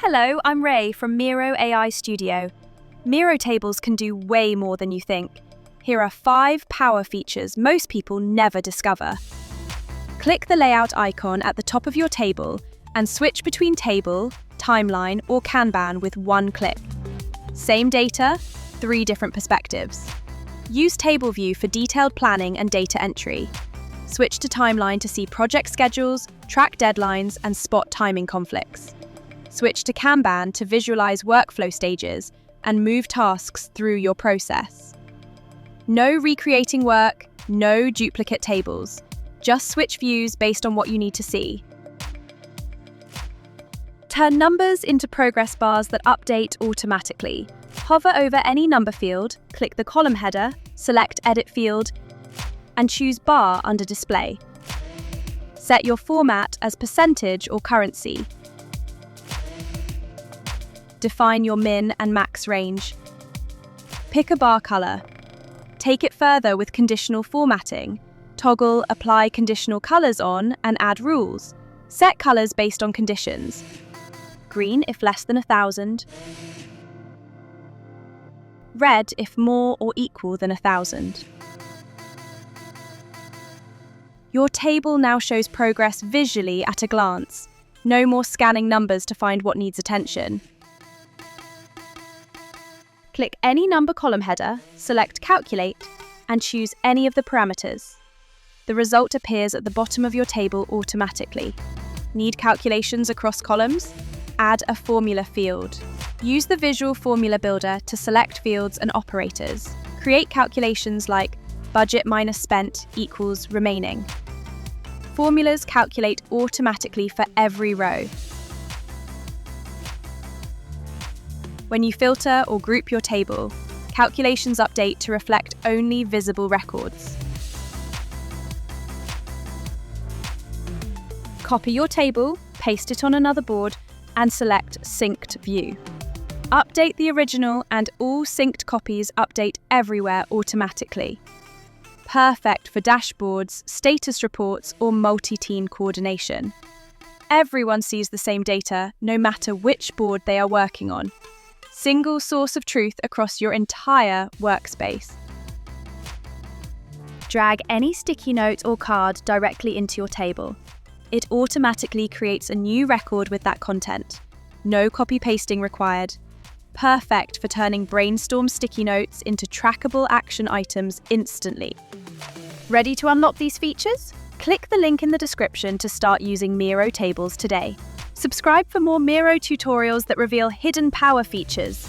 Hello, I'm Ray from Miro AI Studio. Miro Tables can do way more than you think. Here are 5 power features most people never discover. Click the layout icon at the top of your table and switch between table, timeline, or Kanban with one click. Same data, 3 different perspectives. Use Table View for detailed planning and data entry. Switch to timeline to see project schedules, track deadlines, and spot timing conflicts. Switch to Kanban to visualize workflow stages and move tasks through your process. No recreating work, no duplicate tables. Just switch views based on what you need to see. Turn numbers into progress bars that update automatically. Hover over any number field, click the column header, select Edit Field, and choose Bar under Display. Set your format as percentage or currency. Define your min and max range. Pick a bar color. Take it further with conditional formatting. Toggle Apply Conditional Colors on and add rules. Set colors based on conditions. Green if less than 1,000. Red if more or equal than 1,000. Your table now shows progress visually at a glance. No more scanning numbers to find what needs attention. Click any number column header, select Calculate, and choose any of the parameters. The result appears at the bottom of your table automatically. Need calculations across columns? Add a formula field. Use the visual formula builder to select fields and operators. Create calculations like budget minus spent equals remaining. Formulas calculate automatically for every row. When you filter or group your table, calculations update to reflect only visible records. Copy your table, paste it on another board, and select Synced View. Update the original and all synced copies update everywhere automatically. Perfect for dashboards, status reports, or multi-team coordination. Everyone sees the same data, no matter which board they are working on. Single source of truth across your entire workspace. Drag any sticky note or card directly into your table. It automatically creates a new record with that content. No copy-pasting required. Perfect for turning brainstorm sticky notes into trackable action items instantly. Ready to unlock these features? Click the link in the description to start using Miro Tables today. Subscribe for more Miro tutorials that reveal hidden power features.